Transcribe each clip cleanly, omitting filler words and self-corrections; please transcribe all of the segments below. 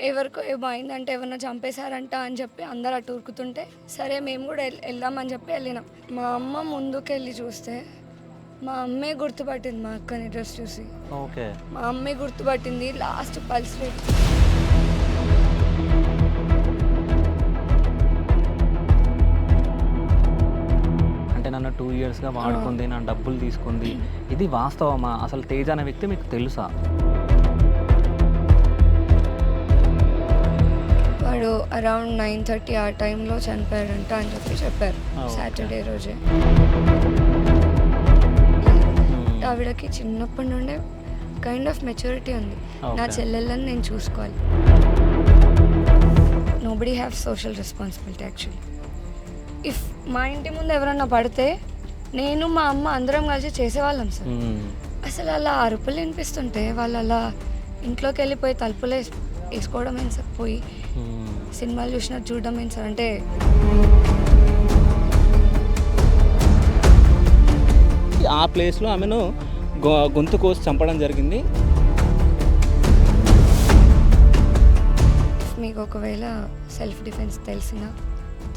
ఎవరికో ఏమో అయిందంటే ఎవరినో చంపేశారంట అని చెప్పి అందరు అటు ఉరుకుతుంటే సరే మేము కూడా వెళ్దామని చెప్పి వెళ్ళినాం. మా అమ్మ ముందుకెళ్ళి చూస్తే మా అమ్మే గుర్తుపట్టింది మా అక్కని డ్రెస్ చూసి. ఓకే. మా అమ్మే గుర్తుపట్టింది లాస్ట్ పల్స్ రేట్. అంటే నన్ను 2 ఇయర్స్గా వాడుకుంది, నా డబ్బులు తీసుకుంది. ఇది వాస్తవమా? అసలు తేజ అనే వ్యక్తి మీకు తెలుసా? వాడు అరౌండ్ 9:30 ఆ టైంలో చనిపోయాడంట అని చెప్పి చెప్పారు. సాటర్డే రోజే. ఆవిడకి చిన్నప్పటి నుండే కైండ్ ఆఫ్ మెచ్యూరిటీ ఉంది. నా చెల్లెళ్ళని నేను చూసుకోవాలి. Nobody have social responsibility actually. If మా ఇంటి ముందు ఎవరన్నా పడితే నేను మా అమ్మ అందరం కలిసి చేసేవాళ్ళం సార్. అసలు అలా అరుపులు వినిపిస్తుంటే వాళ్ళు అలా ఇంట్లోకి వెళ్ళిపోయి తలుపులు వేసుకోవడం ఏంటి సార్? పోయి సినిమాలు చూసినట్టు చూడడం ఏంటి సార్? అంటే ఆ ప్లేస్లో ఆమెను గొంతు కోసి చంపడం జరిగింది. మీకు ఒకవేళ సెల్ఫ్ డిఫెన్స్ తెలిసినా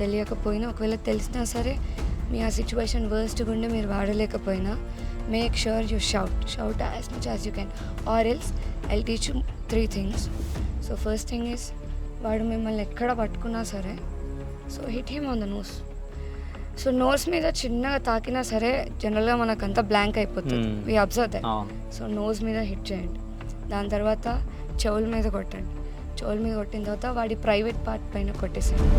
తెలియకపోయినా, ఒకవేళ తెలిసినా సరే మీ ఆ సిచ్యువేషన్ వర్స్ట్ గుండి మీరు వాడలేకపోయినా make sure you shout as much as you can or else I'll teach you 3 things. So first thing is వాడు మిమ్మల్ని ఎక్కడ పట్టుకున్నా సరే so hit him on the nose. So nose మీద చిన్నగా తాకినా సరే జనరల్గా మనకంతా బ్లాంక్ అయిపోతుంది. We observe that. So nose మీద హిట్ చేయండి. దాని తర్వాత చెవుల మీద కొట్టండి. చెవుల మీద కొట్టిన తర్వాత వాడి ప్రైవేట్ పార్ట్ పైన కొట్టేసేయండి.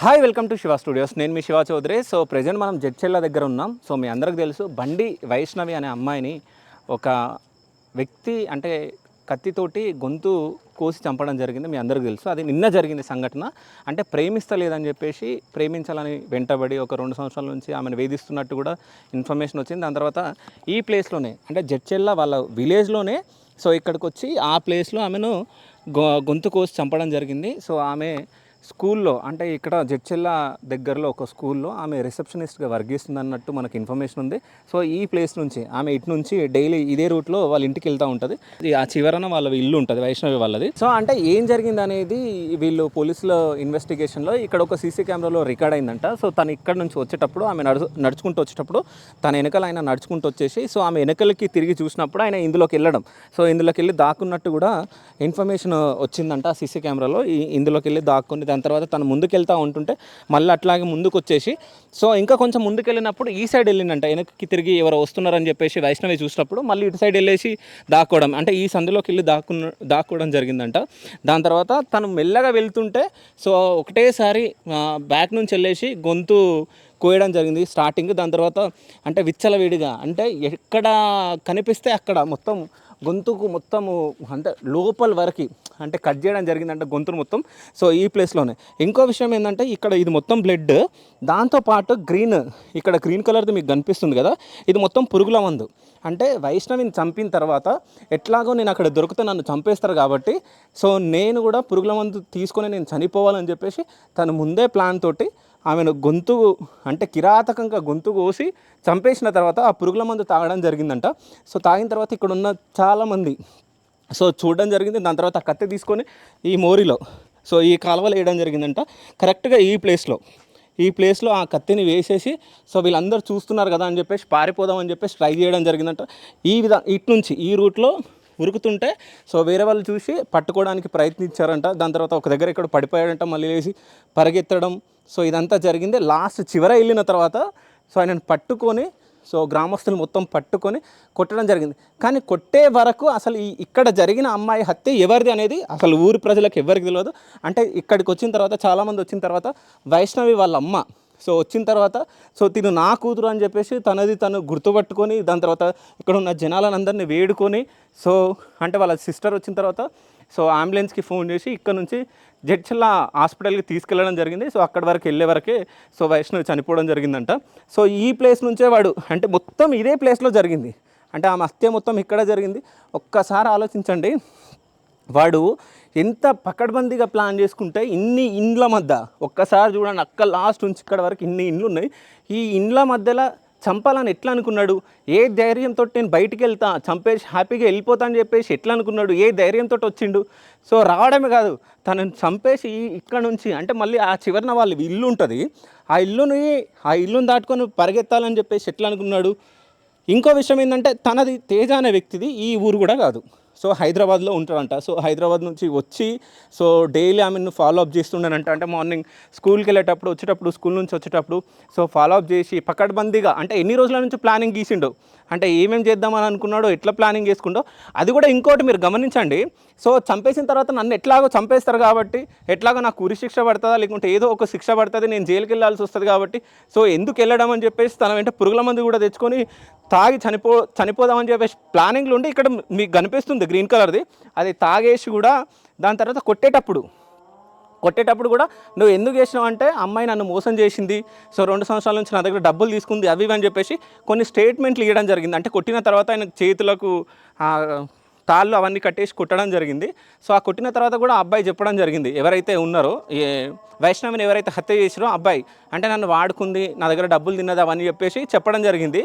Hi, welcome to Shiva studios. నేను మీ శివ చౌదరి. సో ప్రజెంట్ మనం జడ్చెల్ల దగ్గర ఉన్నాం. సో మీ అందరికి తెలుసు, బండి వైష్ణవి అనే అమ్మాయిని ఒక వ్యక్తి అంటే కత్తితోటి గొంతు కోసి చంపడం జరిగింది. మీ అందరికీ తెలుసు. అది నిన్న జరిగింది సంఘటన. అంటే ప్రేమిస్తలేదని చెప్పేసి ప్రేమించాలని వెంటబడి ఒక 2 సంవత్సరాల నుంచి ఆమెను వేధిస్తున్నట్టు కూడా ఇన్ఫర్మేషన్ వచ్చింది. దాని తర్వాత ఈ ప్లేస్లోనే అంటే జడ్చెల్ల వాళ్ళ విలేజ్లోనే సో ఇక్కడికి వచ్చి ఆ ప్లేస్లో ఆమెను గొంతు కోసి చంపడం జరిగింది. సో ఆమె స్కూల్లో అంటే ఇక్కడ జడ్చెల్ల దగ్గరలో ఒక స్కూల్లో ఆమె రిసెప్షనిస్ట్గా వర్క్ చేస్తుంది అన్నట్టు మనకు ఇన్ఫర్మేషన్ ఉంది. సో ఈ ప్లేస్ నుంచి ఆమె ఇటు నుంచి డైలీ ఇదే రూట్లో వాళ్ళ ఇంటికి వెళ్తూ ఉంటుంది. ఆ చివరన వాళ్ళ ఇల్లు ఉంటుంది, వైష్ణవి వాళ్ళది. సో అంటే ఏం జరిగింది అనేది వీళ్ళు పోలీసుల ఇన్వెస్టిగేషన్లో ఇక్కడ ఒక సీసీ కెమెరాలో రికార్డ్ అయిందంట. సో తను ఇక్కడ నుంచి వచ్చేటప్పుడు ఆమె నడుచుకుంటూ వచ్చేటప్పుడు తన వెనకాల ఆయన నడుచుకుంటూ వచ్చేసి సో ఆమె వెనకలకి తిరిగి చూసినప్పుడు ఆయన ఇందులోకి వెళ్ళడం, సో ఇందులోకి వెళ్ళి దాక్కున్నట్టు కూడా ఇన్ఫర్మేషన్ వచ్చిందంట సీసీ కెమెరాలో. ఇందులోకి వెళ్ళి దాక్కుని దాని తర్వాత తను ముందుకు వెళ్తూ ఉంటుంటే మళ్ళీ అట్లాగే ముందుకు వచ్చేసి సో ఇంకా కొంచెం ముందుకు వెళ్ళినప్పుడు ఈ సైడ్ వెళ్ళిందంట. వెనక్కి తిరిగి ఎవరో వస్తున్నారని చెప్పేసి వైష్ణవి చూసినప్పుడు మళ్ళీ ఇటు సైడ్ వెళ్ళేసి దాక్కోవడం, అంటే ఈ సందులోకి వెళ్ళి దాక్కోవడం జరిగిందంట. దాని తర్వాత తను మెల్లగా వెళ్తుంటే సో ఒకటేసారి బ్యాక్ నుంచి వెళ్ళేసి గొంతు కోయడం జరిగింది స్టార్టింగ్. దాని తర్వాత అంటే విచ్చలవిడిగా అంటే ఎక్కడ కనిపిస్తే అక్కడ మొత్తం గొంతుకు మొత్తము అంటే లోపల వరకు అంటే కట్ చేయడం జరిగిందంటే గొంతును మొత్తం. సో ఈ ప్లేస్లోనే ఇంకో విషయం ఏంటంటే ఇక్కడ ఇది మొత్తం బ్లడ్, దాంతోపాటు గ్రీన్, ఇక్కడ గ్రీన్ కలర్ది మీకు కనిపిస్తుంది కదా, ఇది మొత్తం పురుగుల మందు. అంటే వైష్ణవిని చంపిన తర్వాత ఎట్లాగో నేను అక్కడ దొరికితే నన్ను చంపేస్తారు కాబట్టి సో నేను కూడా పురుగుల మందు తీసుకొని నేను చనిపోవాలని చెప్పేసి తను ముందే ప్లాన్ తోటి ఆమెను గొంతు అంటే కిరాతకంగా గొంతు కోసి చంపేసిన తర్వాత ఆ పురుగుల మందు తాగడం జరిగిందంట. సో తాగిన తర్వాత ఇక్కడ ఉన్న చాలామంది సో చూడడం జరిగింది. దాని తర్వాత ఆ కత్తి తీసుకొని ఈ మోరిలో సో ఈ కాలువలో వేయడం జరిగిందంట. కరెక్ట్గా ఈ ప్లేస్లో ఆ కత్తిని వేసేసి సో వీళ్ళందరూ చూస్తున్నారు కదా అని చెప్పేసి పారిపోదామని చెప్పేసి ట్రై చేయడం జరిగిందంట. ఇటు నుంచి ఈ రూట్లో ఉరుకుతుంటే సో వేరే వాళ్ళు చూసి పట్టుకోవడానికి ప్రయత్నించారంట. దాని తర్వాత ఒక దగ్గర ఇక్కడ పడిపోయాడంట, మళ్ళీ వేసి పరిగెత్తడం. సో ఇదంతా జరిగింది. లాస్ట్ చివర వెళ్ళిన తర్వాత సో ఆయనను పట్టుకొని సో గ్రామస్తులు మొత్తం పట్టుకొని కొట్టడం జరిగింది. కానీ కొట్టే వరకు అసలు ఇక్కడ జరిగిన అమ్మాయి హత్య ఎవరిది అనేది అసలు ఊరి ప్రజలకు ఎవరికి తెలియదు. అంటే ఇక్కడికి వచ్చిన తర్వాత చాలామంది వచ్చిన తర్వాత వైష్ణవి వాళ్ళ అమ్మ సో వచ్చిన తర్వాత సో తిను నా కూతురు అని చెప్పేసి తను గుర్తుపట్టుకొని దాని తర్వాత ఇక్కడ ఉన్న జనాలను అందరినీ వేడుకొని సో అంటే వాళ్ళ సిస్టర్ వచ్చిన తర్వాత సో అంబులెన్స్కి ఫోన్ చేసి ఇక్కడ నుంచి జడ్చెల్ల హాస్పిటల్కి తీసుకెళ్ళడం జరిగింది. సో అక్కడి వరకు వెళ్ళే వరకే సో వైష్ణవి చనిపోవడం జరిగిందంట. సో ఈ ప్లేస్ నుంచే వాడు అంటే మొత్తం ఇదే ప్లేస్లో జరిగింది, అంటే ఆమె హత్య మొత్తం ఇక్కడ జరిగింది. ఒక్కసారి ఆలోచించండి, వాడు ఎంత పకడ్బందీగా ప్లాన్ చేసుకుంటే ఇన్ని ఇండ్ల మధ్య ఒక్కసారి చూడండి, అక్క లాస్ట్ నుంచి ఇక్కడ వరకు ఇన్ని ఇండ్లు ఉన్నాయి. ఈ ఇండ్ల మధ్యలో చంపాలని ఎట్లా అనుకున్నాడు? ఏ ధైర్యంతో నేను బయటికి వెళ్తా చంపేసి హ్యాపీగా వెళ్ళిపోతా అని చెప్పేసి ఎట్లా అనుకున్నాడు? ఏ ధైర్యంతో వచ్చిండు? సో రావడమే కాదు, తనని చంపేసి ఇక్కడ నుంచి అంటే మళ్ళీ ఆ చివరిన వాళ్ళ ఇల్లు ఉంటుంది, ఆ ఇల్లుని దాటుకొని పరిగెత్తాలని చెప్పేసి ఎట్లా అనుకున్నాడు? ఇంకో విషయం ఏంటంటే తనది తేజ అనే వ్యక్తిది ఈ ఊరు కూడా కాదు, సో హైదరాబాద్లో ఉంటాడంట. సో హైదరాబాద్ నుంచి వచ్చి సో డైలీ ఆమెను ఫాలో అప్ చేస్తుండనంట. అంటే మార్నింగ్ స్కూల్కి వెళ్ళేటప్పుడు వచ్చేటప్పుడు స్కూల్ నుంచి వచ్చేటప్పుడు సో ఫాలో అప్ చేసి పకడ్బందీగా అంటే ఎన్ని రోజుల నుంచి ప్లానింగ్ గీసిండో, అంటే ఏమేమి చేద్దామని అనుకున్నాడో, ఎట్లా ప్లానింగ్ చేసుకుండో. అది కూడా ఇంకోటి మీరు గమనించండి, సో చంపేసిన తర్వాత నన్ను ఎట్లాగో చంపేస్తారు కాబట్టి ఎట్లాగో నాకు ఉరి శిక్ష పడుతుందా లేకుంటే ఏదో ఒక శిక్ష పడుతుంది, నేను జైలుకి వెళ్ళాల్సి వస్తుంది కాబట్టి సో ఎందుకు వెళ్ళడం అని చెప్పేసి తన వెంట పురుగుల మందు కూడా తెచ్చుకొని తాగి చనిపోదామని చెప్పేసి ప్లానింగ్లు ఉండి ఇక్కడ మీకు కనిపిస్తుంది గ్రీన్ కలర్ది, అది తాగేసి కూడా దాని తర్వాత కొట్టేటప్పుడు కూడా నువ్వు ఎందుకు చేసినావు అంటే అమ్మాయి నన్ను మోసం చేసింది, సో 2 సంవత్సరాల నుంచి నా దగ్గర డబ్బులు తీసుకుంది అవి అని చెప్పేసి కొన్ని స్టేట్మెంట్లు ఇవ్వడం జరిగింది. అంటే కొట్టిన తర్వాత ఆయన చేతులకు తాళ్ళు అవన్నీ కట్టేసి కొట్టడం జరిగింది. సో ఆ కొట్టిన తర్వాత కూడా అబ్బాయి చెప్పడం జరిగింది, ఎవరైతే ఉన్నారో వైష్ణవిని ఎవరైతే హత్య చేసిరో అబ్బాయి అంటే నన్ను వాడుకుంది, నా దగ్గర డబ్బులు తిన్నది అవన్నీ చెప్పేసి చెప్పడం జరిగింది.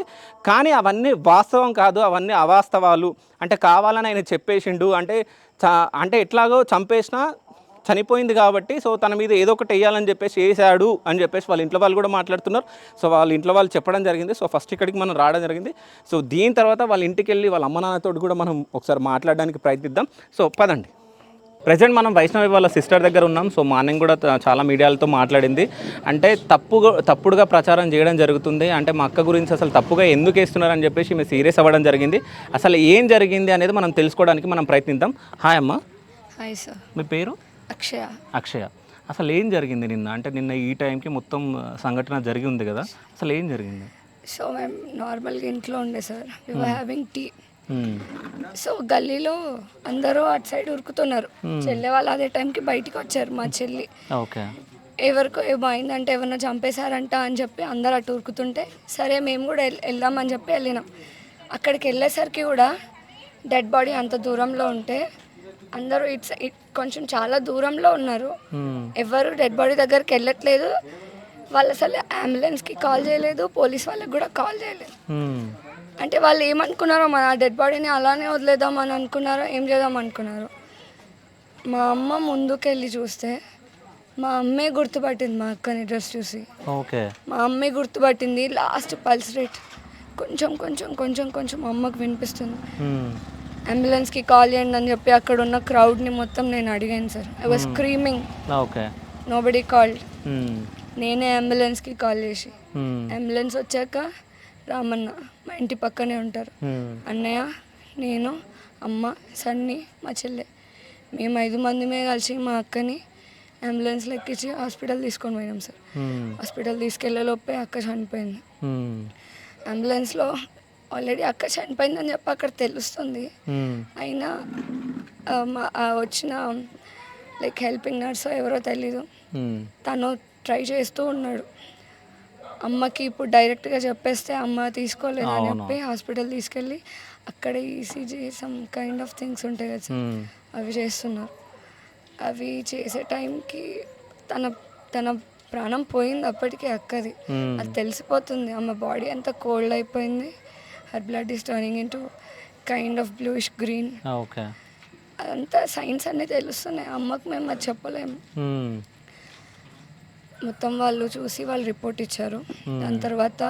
కానీ అవన్నీ వాస్తవం కాదు, అవన్నీ అవాస్తవాలు. అంటే కావాలని ఆయన చెప్పేసిండు, అంటే ఎట్లాగో చంపేసినా చనిపోయింది కాబట్టి సో తన మీద ఏదో ఒకటి వేయాలని చెప్పేసి వేసాడు అని చెప్పేసి వాళ్ళ ఇంట్లో వాళ్ళు కూడా మాట్లాడుతున్నారు. సో వాళ్ళ ఇంట్లో వాళ్ళు చెప్పడం జరిగింది. సో ఫస్ట్ ఇక్కడికి మనం రావడం జరిగింది. సో దీని తర్వాత వాళ్ళ ఇంటికి వెళ్ళి వాళ్ళ అమ్మ నాన్నతో కూడా మనం ఒకసారి మాట్లాడడానికి ప్రయత్నిద్దాం. సో పదండి. ప్రజెంట్ మనం వైష్ణవి వాళ్ళ సిస్టర్ దగ్గర ఉన్నాం. సో మార్నింగ్ కూడా చాలా మీడియాలతో మాట్లాడింది. అంటే తప్పుడుగా ప్రచారం చేయడం జరుగుతుంది, అంటే మా అక్క గురించి అసలు తప్పుగా ఎందుకు వేస్తున్నారని చెప్పేసి మేము సీరియస్ అవ్వడం జరిగింది. అసలు ఏం జరిగింది అనేది మనం తెలుసుకోవడానికి మనం ప్రయత్నిద్దాం. హాయ్ అమ్మ. Hi sir. మీ పేరు? అక్షయ. అసలు ఏం జరిగింది నిన్న? అంటే నిన్న ఈ టైంకి మొత్తం సంఘటన జరిగి ఉంది కదా, అసలు ఏం జరిగింది? సో మేము నార్మల్గా ఇంట్లో ఉండే sir, we were having tea. So గల్లీలో అందరూ అటు సైడ్ ఉరుకుతున్నారు, చెల్లె వాళ్ళు అదే టైంకి బయటికి వచ్చారు. మా చెల్లి ఓకే ఎవరికో ఏమో అయిందంటే ఎవరినో చంపేశారంట అని చెప్పి అందరు అటు ఉరుకుతుంటే సరే మేము కూడా వెళ్దామని చెప్పి వెళ్ళినాం. అక్కడికి వెళ్ళేసరికి కూడా డెడ్ బాడీ అంత దూరంలో ఉంటే అందరూ కొంచెం చాలా దూరంలో ఉన్నారు, ఎవరు డెడ్ బాడీ దగ్గరికి వెళ్ళట్లేదు. వాళ్ళు అసలు అంబులెన్స్కి కాల్ చేయలేదు, పోలీస్ వాళ్ళకి కూడా కాల్ చేయలేదు. అంటే వాళ్ళు ఏమనుకున్నారో మన డెడ్ బాడీని అలానే వదిలేద్దామని అనుకున్నారో ఏం చేద్దాం అనుకున్నారు. మా అమ్మ ముందుకెళ్ళి చూస్తే మా అమ్మే గుర్తుపట్టింది మా అక్కని డ్రెస్ చూసి. ఓకే, మా అమ్మే గుర్తుపట్టింది. లాస్ట్ పల్స్ రేట్ కొంచెం కొంచెం కొంచెం కొంచెం అమ్మకు వినిపిస్తుంది. అంబులెన్స్కి కాల్ చేయండి అని చెప్పి అక్కడ ఉన్న క్రౌడ్ని మొత్తం నేను అడిగాను sir. I was screaming, nobody called. నేనే అంబులెన్స్కి కాల్ చేసి అంబులెన్స్ వచ్చాక రామన్న మా ఇంటి పక్కనే ఉంటారు, అన్నయ్య, నేను, అమ్మ, సన్నీ, మా చెల్లె, మేము 5 మందిమే కలిసి మా అక్కని అంబులెన్స్లో ఎక్కించి హాస్పిటల్ తీసుకొని పోయినాం సార్. హాస్పిటల్ తీసుకెళ్ళేలోపే అక్క చనిపోయింది. అంబులెన్స్లో ఆల్రెడీ అక్క చనిపోయిందని చెప్పి అక్కడ తెలుస్తుంది. అయినా వచ్చిన లైక్ హెల్పింగ్ నర్స్ ఎవరో తెలీదు, తను ట్రై చేస్తూ ఉన్నాడు. అమ్మకి ఇప్పుడు డైరెక్ట్గా చెప్పేస్తే అమ్మ తీసుకోలేదు అని చెప్పి హాస్పిటల్ తీసుకెళ్ళి అక్కడ ECG some kind of things ఉంటాయి కదా సార్, అవి చేస్తున్నారు. అవి చేసే టైంకి తన ప్రాణం పోయింది అప్పటికే అక్కది. అది తెలిసిపోతుంది, అమ్మ బాడీ అంతా కోల్డ్ అయిపోయింది. Her blood is turning into kind of bluish green. అదంతా సైన్స్ అన్నీ తెలుస్తున్నాయి. అమ్మకు మేము అది చెప్పలేము. మొత్తం వాళ్ళు చూసి వాళ్ళు రిపోర్ట్ ఇచ్చారు. దాని తర్వాత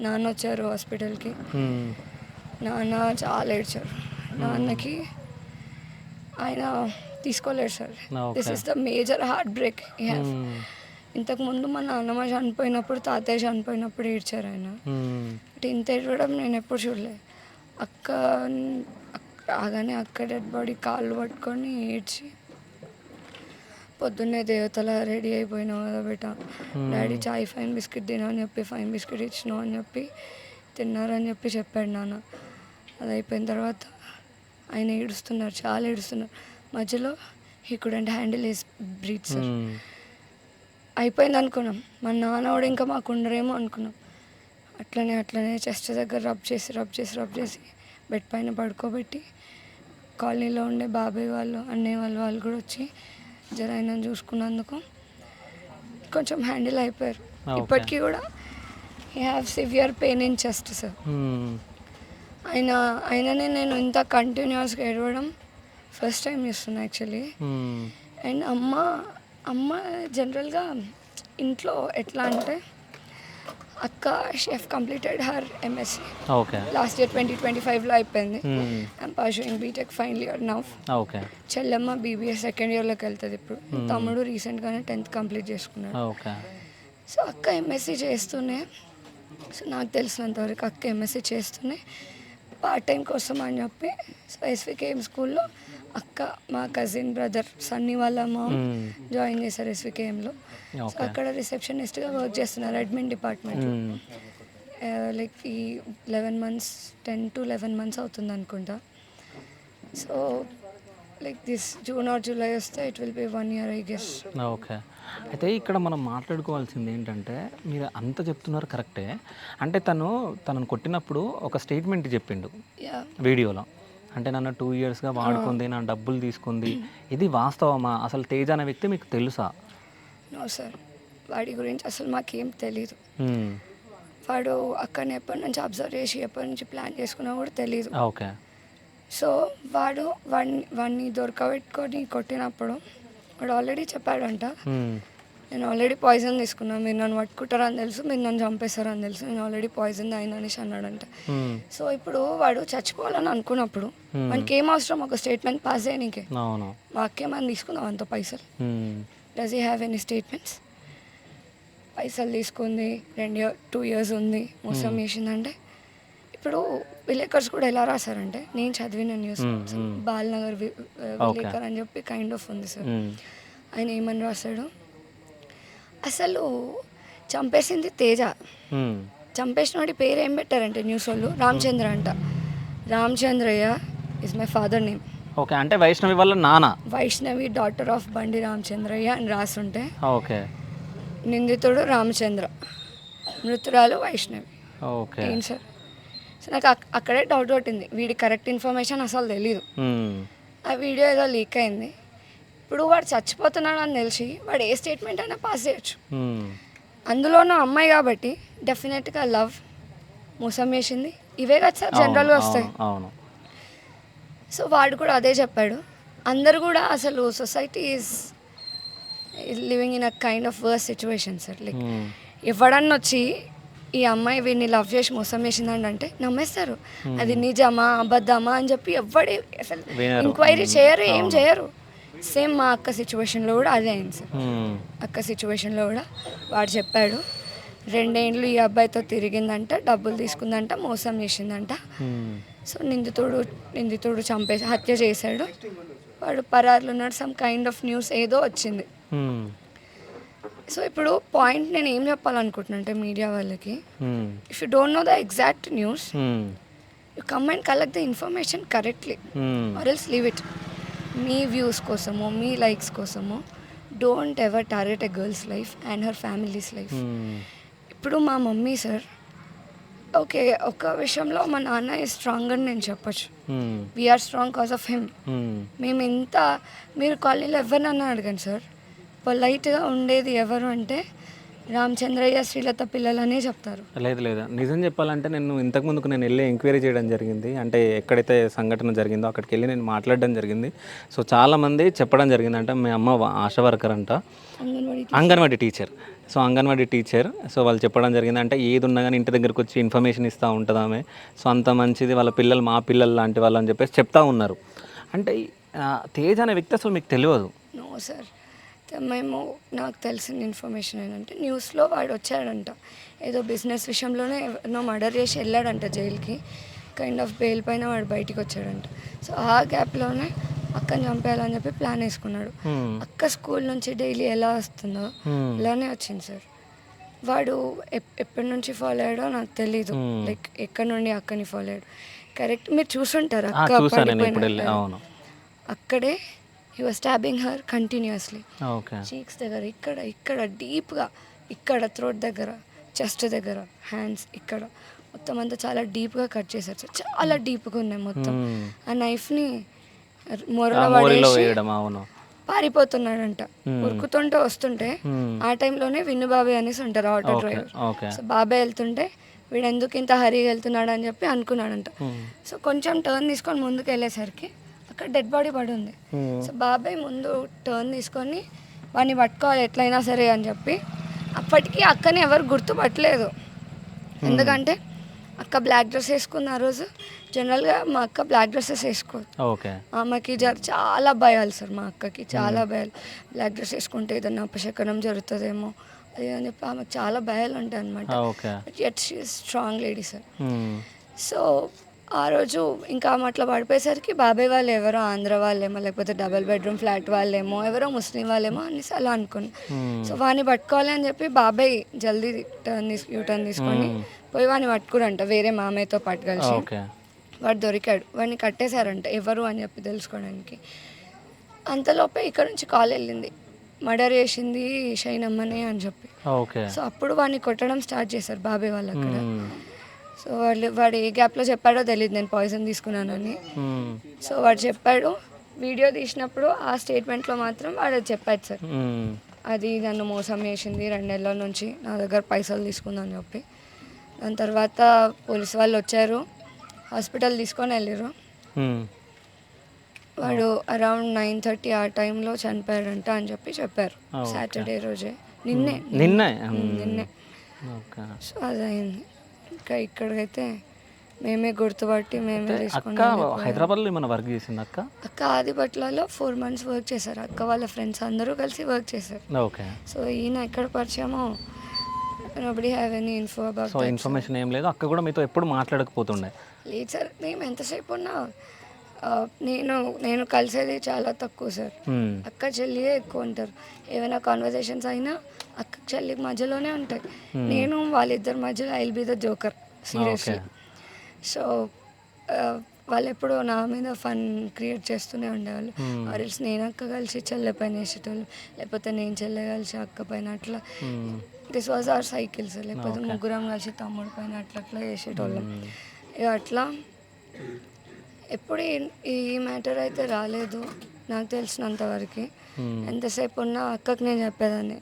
నాన్న వచ్చారు హాస్పిటల్కి. నాన్న చాలా ఏడ్చారు. నాన్నకి ఆయన తీసుకోలేడు sir. This is the major heart break he have. ఇంతకుముందు మా నాన్నమ్మ చనిపోయినప్పుడు, తాతయ్య చనిపోయినప్పుడు ఏడ్చారు ఆయన. అంటే ఇంత ఏడవడం నేను ఎప్పుడు చూడలేదు. అక్క రాగానే అక్క డెడ్ బాడీ కాళ్ళు పట్టుకొని ఏడ్చి, పొద్దున్నే దేవతల రెడీ అయిపోయినావు కదా బేట, డాడీ చాయ్ ఫైన్ బిస్కెట్ తినావు అని చెప్పి ఫైన్ బిస్కెట్ ఇచ్చినావు అని చెప్పి తిన్నారని చెప్పి చెప్పాడు నాన్న. అది అయిపోయిన తర్వాత ఆయన ఏడుస్తున్నారు, చాలా ఏడుస్తున్నారు. మధ్యలో he couldn't handle his breath sir. అయిపోయింది అనుకున్నాం, మా నాన్న కూడా ఇంకా మాకు ఉండరేమో అనుకున్నాం. అట్లనే చెస్ట్ దగ్గర రబ్ చేసి బెడ్ పైన పడుకోబెట్టి కాలనీలో ఉండే బాబాయ్ వాళ్ళు అన్నయ్య వాళ్ళు కూడా వచ్చి జర ఆయన చూసుకున్నందుకు కొంచెం హ్యాండిల్ అయిపోయారు. ఇప్పటికీ కూడా he have severe pain in chest sir. ఆయననే నేను ఇంత కంటిన్యూస్గా ఏడవడం ఫస్ట్ టైం చేస్తున్నా యాక్చువల్లీ. అండ్ అమ్మ జనరల్గా ఇంట్లో ఎట్లా అంటే అక్క chef completed her MSc last year 2025లో అయిపోయింది. I'm pursuing BTech final year now. చెల్లెమ్మ బీబీఎస్ సెకండ్ ఇయర్లోకి వెళ్తుంది ఇప్పుడు. తమ్ముడు రీసెంట్గానే 10th కంప్లీట్ చేసుకున్నాడు. సో అక్క ఎంఎస్సీ చేస్తూనే, సో నాకు తెలిసినంతవరకు అక్క ఎంఎస్సీ చేస్తూనే పార్ట్ టైం కోసం అని చెప్పి సో ఎస్వికేఎం స్కూల్లో అక్క మా కజిన్ బ్రదర్ సన్నీ వాళ్ళ మామ్ జాయిన్ చేశారు ఎస్వికేఎంలో. సో అక్కడ రిసెప్షనిస్ట్గా వర్క్ చేస్తున్నారు అడ్మిన్ డిపార్ట్మెంట్. లైక్ ఈ 11 months 10 to 11 months అవుతుంది అనుకుంటా. So like this June or July వస్తే it will be 1 year I guess. Okay. అయితే ఇక్కడ మనం మాట్లాడుకోవాల్సింది ఏంటంటే, మీరు అంత చెప్తున్నారు కరెక్టే. అంటే తనను కొట్టినప్పుడు ఒక స్టేట్మెంట్ చెప్పిండు వీడియోలో. అంటే నన్ను 2 yearsగా వాడుకుంది, నా డబ్బులు తీసుకుంది. ఇది వాస్తవమా? అసలు తేజ అనే వ్యక్తి మీకు తెలుసా? నో సార్, వాడి గురించి అసలు మాకేం తెలీదు. వాడు అక్కడనే ఎప్పటి నుంచి అబ్జర్వ్ చేసి ఎప్పటి నుంచి ప్లాన్ చేసుకున్నా కూడా తెలీదు. ఓకే. సో వాడిని దొరకబెట్టుకొని కొట్టినప్పుడు వాడు ఆల్రెడీ చెప్పాడంట, నేను ఆల్రెడీ పాయిజన్ తీసుకున్నాను, మీరు నన్ను పట్టుకుంటారని తెలుసు, మీరు నన్ను చంపేస్తారని తెలుసు, నేను ఆల్రెడీ పాయిజన్ తాగిన అనేసి అన్నాడంట. సో ఇప్పుడు వాడు చచ్చిపోవాలని అనుకున్నప్పుడు మనకి ఏం అవసరం ఒక స్టేట్మెంట్ పాస్ చేయనీకే? మాకేమని తీసుకుందాం అంత పైసలు? Does you have any statements? పైసలు తీసుకుంది 2 years ఉంది, మోసం చేసిందంటే. ఇప్పుడు విలేకర్స్ కూడా ఎలా రాశారంటే, నేను చదివిన న్యూస్ బాలనగర్ విలేకర్ అని చెప్పి కైండ్ ఆఫ్ ఉంది సార్. ఆయన ఏమని రాశాడు, అసలు చంపేసింది తేజ, చంపేసిన వాడి పేరు ఏం పెట్టారంటే న్యూస్ వాళ్ళు రామచంద్ర అంట. Ramachandraiah is my father name. Okay. అంటే వైష్ణవి వాళ్ళ నాన్న, వైష్ణవి డాటర్ ఆఫ్ బండి రామచంద్రయ్య అని రాసుంటే, ఓకే, నిందితుడు రామచంద్ర, మృతురాలు వైష్ణవి. ఓకే. ఏం సార్? సో నాకు అక్కడే డౌట్ కొట్టింది, వీడి కరెక్ట్ ఇన్ఫర్మేషన్ అసలు తెలీదు. ఆ వీడియో ఏదో లీక్ అయింది. ఇప్పుడు వాడు చచ్చిపోతున్నాడు అని తెలిసి వాడు ఏ స్టేట్మెంట్ అయినా పాస్ చేయొచ్చు. అందులోనూ అమ్మాయి కాబట్టి డెఫినెట్గా లవ్, మోసం చేసింది, ఇవే కదా సార్ జనరల్గా వస్తాయి. సో వాడు కూడా అదే చెప్పాడు. అందరు కూడా అసలు society is living in a kind of worse situation sir. Like ఎవడన్నా వచ్చి ఈ అమ్మాయి వీడిని లవ్ చేసి మోసం చేసిందండి అంటే నమ్మేస్తారు. అది నిజమా అబద్ధమా అని చెప్పి ఎవడి అసలు ఎంక్వైరీ చేయరు, ఏం చేయరు. సేమ్ మా అక్క సిచ్యువేషన్లో కూడా అదే అయింది సార్. అక్క సిచ్యువేషన్లో కూడా వాడు చెప్పాడు 2 ఏళ్ళు ఈ అబ్బాయితో తిరిగిందంట, డబ్బులు తీసుకుందంట, మోసం చేసిందంట. సో నిందితుడు చంపేసి హత్య చేశాడు, వాడు పరారులు ఉన్నాడు, సమ్ కైండ్ ఆఫ్ న్యూస్ ఏదో వచ్చింది. సో ఇప్పుడు పాయింట్ నేను ఏం చెప్పాలనుకుంటున్నా అంటే మీడియా వాళ్ళకి, if you don't know the exact news, you come and collect the information correctly or else leave it. Me views కోసమో మీ లైక్స్ కోసమో don't ever target a girls life and her families life. ఇప్పుడు మా mummy sir, okay, ఒక విషయంలో మా నాన్న ఈ strong అని నేను చెప్పచ్చు. We are strong cause of him. మేము ఇంత, మీరు కాలనీలో ఎవరినన్నా అడగండి సార్, పొలైట్గా ఉండేది ఎవరు అంటే రామచంద్రయ్య, శ్రీలత పిల్లలనే చెప్తారు. లేదు, నిజం చెప్పాలంటే నేను ఇంతకుముందుకు వెళ్ళి ఎంక్వైరీ చేయడం జరిగింది. అంటే ఎక్కడైతే సంఘటన జరిగిందో అక్కడికి వెళ్ళి నేను మాట్లాడడం జరిగింది. సో చాలామంది చెప్పడం జరిగింది, అంటే మీ అమ్మ ఆశా వర్కర్ అంట, anganwadi teacher. So anganwadi teacher, so వాళ్ళు చెప్పడం జరిగింది, అంటే ఏది ఉన్నా కానీ ఇంటి దగ్గరికి వచ్చి ఇన్ఫర్మేషన్ ఇస్తూ ఉంటుంది ఆమె. సో అంత మంచిది, వాళ్ళ పిల్లలు మా పిల్లలు లాంటి వాళ్ళు అని చెప్పేసి చెప్తా ఉన్నారు. అంటే తేజ అనే వ్యక్తి అసలు మీకు తెలియదు? నో సార్, నాకు తెలిసిన ఇన్ఫర్మేషన్ ఏంటంటే న్యూస్లో వాడు వచ్చాడంట, ఏదో బిజినెస్ విషయంలోనే ఎవరినో మర్డర్ చేసి వెళ్ళాడంట జైలుకి, కైండ్ ఆఫ్ బెయిల్ పైన వాడు బయటికి వచ్చాడంట. సో ఆ గ్యాప్లోనే అక్కని చంపేయాలని చెప్పి ప్లాన్ వేసుకున్నాడు. అక్క స్కూల్ నుంచి డైలీ ఎలా వస్తుందో ఇలానే వచ్చింది సార్. వాడు ఎప్పటి నుంచి ఫాలో అయ్యాడో నాకు తెలీదు, లైక్ ఎక్కడి నుండి అక్కని ఫాలో అయ్యాడు. కరెక్ట్, మీరు చూసుంటారు అక్క అక్కడే he was stabbing her continuously. Cheeks దగ్గర, ఇక్కడ డీప్గా, ఇక్కడ థ్రోట్ దగ్గర, చెస్ట్ దగ్గర, హ్యాండ్స్ ఇక్కడ మొత్తం అంతా చాలా డీప్గా కట్ చేశారు సార్. చాలా డీప్గా ఉన్నాయి మొత్తం. ఆ నైఫ్ని మోరలో మోరిలో పడేసి వేయడం, అవును. పారిపోతున్నాడంట. ఉరుకుతుంటే వస్తుంటే ఆ టైంలోనే విన్ను బాబాయ్ అనేసి ఉంటారు ఆటో డ్రైవర్. ఓకే. సో బాబాయ్ వెళ్తుంటే వీడు ఎందుకు ఇంత హరీగా వెళ్తున్నాడు అని చెప్పి అనుకున్నాడంట. సో కొంచెం టర్న్ తీసుకొని ముందుకు వెళ్ళేసరికి అక్కడ డెడ్ బాడీ పడి ఉంది. సో బాబాయ్ ముందు టర్న్ తీసుకొని వాడిని పట్టుకోవాలి ఎట్లయినా సరే అని చెప్పి, అప్పటికి అక్కని ఎవరు గుర్తుపట్టలేదు. ఎందుకంటే అక్క బ్లాక్ డ్రెస్ వేసుకుంది ఆ రోజు. జనరల్గా మా అక్క బ్లాక్ డ్రెస్సెస్ వేసుకోదు. ఓకే. ఆమెకి చాలా భయాలు సార్, మా అక్కకి చాలా భయాలు. బ్లాక్ డ్రెస్ వేసుకుంటే ఏదన్నా అపశకనం జరుగుతుందేమో అది అని చెప్పి ఆమెకు చాలా భయాలు ఉంటాయి అనమాట. Okay. At she strong lady sir. So ఆ రోజు ఇంకా ఆమె అట్లా పడిపోయేసరికి బాబాయ్ వాళ్ళు ఎవరో ఆంధ్ర వాళ్ళేమో లేకపోతే డబుల్ బెడ్రూమ్ ఫ్లాట్ వాళ్ళేమో ఎవరో ముస్లిం వాళ్ళేమో అనేసి అలా అనుకున్నాను. సో వాడిని పట్టుకోవాలి అని చెప్పి బాబాయ్ జల్దీ యూటర్న్ తీసుకొని పోయి వాడిని పట్టుకురంట వేరే మామయ్యతో పాటు కలిసి. వాడు దొరికాడు, వాడిని కట్టేశారంట ఎవరు అని చెప్పి తెలుసుకోవడానికి. అంతలోపే ఇక్కడ నుంచి కాల్ వెళ్ళింది, మర్డర్ చేసింది షైనమ్మనే అని చెప్పి. సో అప్పుడు వాడిని కొట్టడం స్టార్ట్ చేశారు బాబాయ్ వాళ్ళు అక్కడ. సో వాడు ఏ గ్యాప్లో చెప్పాడో తెలియదు నేను పాయిజన్ తీసుకున్నానని. సో వాడు చెప్పాడు, వీడియో తీసినప్పుడు ఆ స్టేట్మెంట్లో మాత్రం వాడు చెప్పాడు సార్, అది నన్ను మోసం చేసింది 2 నెలల నుంచి నా దగ్గర పైసలు తీసుకుందని చెప్పి. దాని తర్వాత పోలీసు వాళ్ళు వచ్చారు, హాస్పిటల్ తీసుకొని వెళ్ళారు. వాడు అరౌండ్ 9:30 ఆ టైంలో చనిపోయాడంట అని చెప్పి చెప్పారు. సాటర్డే రోజే, నిన్నే. సో అదైంది. ఇంకా ఇక్కడికైతే మేమే గుర్తుపట్టి మేమే తీసుకుని. హైదరాబాద్లో ఏమైనా వర్క్ చేసింది అక్క? అక్క ఆదిపట్లలో 4 months వర్క్ చేశారు. అక్క వాళ్ళ ఫ్రెండ్స్ అందరూ కలిసి వర్క్ చేశారు. ఓకే. సో ఈయన ఎక్కడ పరిచయమో nobody have any info about. So information ఏం లేదు. అక్క కూడా మీతో ఎప్పుడు మాట్లాడకపోతుండే? లేదు సార్, మేము ఎంతసేపు ఉన్నా నేను కలిసేది చాలా తక్కువ సార్. అక్క చెల్లియే ఎక్కువ ఉంటారు. ఏమైనా కాన్వర్జేషన్స్ అయినా అక్క చెల్లికి మధ్యలోనే ఉంటాయి. నేను వాళ్ళిద్దరి మధ్యలో I'll be the joker seriously. So వాళ్ళు ఎప్పుడూ నా మీద ఫన్ క్రియేట్ చేస్తూనే ఉండేవాళ్ళు. ఆర్ఎల్స్ నేను అక్క కలిసి చెల్లె పైన వేసేటోళ్ళు, లేకపోతే నేను చెల్లె కలిసి అక్క పైన అట్లా. This was our cycles. లేకపోతే ముగ్గురం కలిసి తమ్ముడు పైన అట్లా వేసేటోళ్ళం. ఇక అట్లా ఎప్పుడు ఈ మ్యాటర్ అయితే రాలేదు నాకు తెలిసినంతవరకు. ఎంతసేపు ఉన్నా అక్కకి నేను చెప్పేదాన్ని,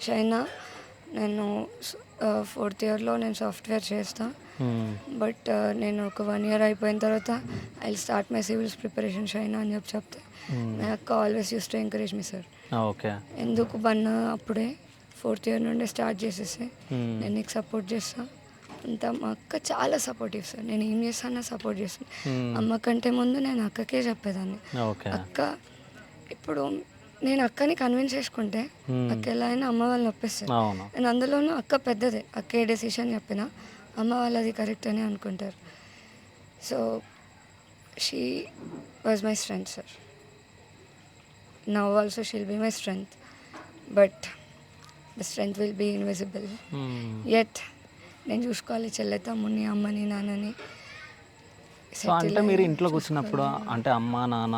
షైనా నేను 4th yearలో నేను సాఫ్ట్వేర్ చేస్తాను, బట్ నేను ఒక 1 year అయిపోయిన తర్వాత I start my civils preparation షైనా అని చెప్తే మై అక్క always use to encourage me sir. ఎందుకు బన్నా అప్పుడే 4th year నుండి స్టార్ట్ చేసేసి నేను నీకు సపోర్ట్ చేస్తాను అంతా. మా అక్క చాలా సపోర్టివ్ సార్. నేను ఏం చేస్తానో సపోర్ట్ చేస్తాను. అమ్మ కంటే ముందు నేను అక్కకే చెప్పేదాన్ని. అక్క ఇప్పుడు నేను అక్కని కన్విన్స్ చేసుకుంటే అక్క ఎలా అయినా అమ్మ వాళ్ళని ఒప్పిస్తారు. నేను అందులోనూ అక్క పెద్దదే, అక్క ఏ డెసిషన్ చెప్పినా అమ్మ వాళ్ళది కరెక్ట్ అని అనుకుంటారు. So she was my strength sir. Now also she'll be my strength, but the strength will be invisible. Yet నేను చూసుకోవాలి చెల్లె తమ్ముని అమ్మని నాన్నని. సో అంటే మీరు ఇంట్లో కూర్చున్నప్పుడు అంటే అమ్మ నాన్న